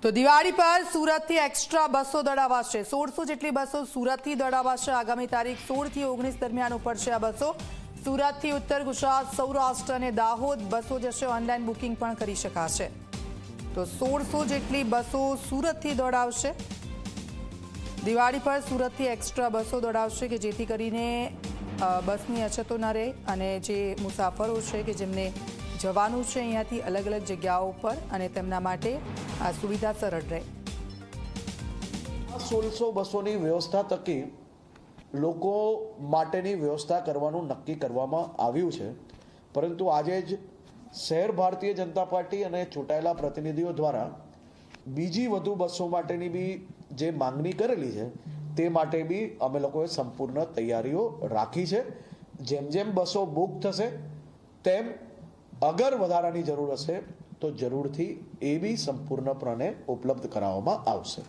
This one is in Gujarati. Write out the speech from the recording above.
તો દિવાળી પર સુરતથી એક્સ્ટ્રા બસો દોડાવાશે। 1600 જેટલી બસો સુરતથી દોડાવાશે। આગામી તારીખ 16 થી 19 દરમિયાન ઉપડશે આ બસો। સુરતથી ઉત્તર ગુજરાત, સૌરાષ્ટ્ર અને દાહોદ બસો જશે। ઓનલાઈન બુકિંગ પણ કરી શકાશે। તો 1600 જેટલી બસો સુરતથી દોડાવશે। દિવાળી પર સુરતથી એક્સ્ટ્રા બસો દોડાવશે કે જેથી કરીને બસની અછતો ન રહે અને જે મુસાફરો છે કે જેમને જવાનું છે અહીંયાથી અલગ અલગ જગ્યાઓ પર અને તેમના માટે આ સુવિધા સરળ રહે। 1600 બસોની વ્યવસ્થા થકી લોકો માટેની વ્યવસ્થા કરવાનું નક્કી કરવામાં આવ્યું છે, પરંતુ આજે જ શહેર ભારતીય જનતા પાર્ટી અને ચૂંટાયેલા પ્રતિનિધિઓ દ્વારા બીજી વધુ બસો માટેની બી જે માંગણી કરેલી છે તે માટે બી અમે લોકોએ સંપૂર્ણ તૈયારીઓ રાખી છે। જેમ જેમ બસો બુક થશે તેમ અગર વધારાની જરૂર હશે તો જરૂરથી એ બી સંપૂર્ણપણે ઉપલબ્ધ કરાવવામાં આવશે।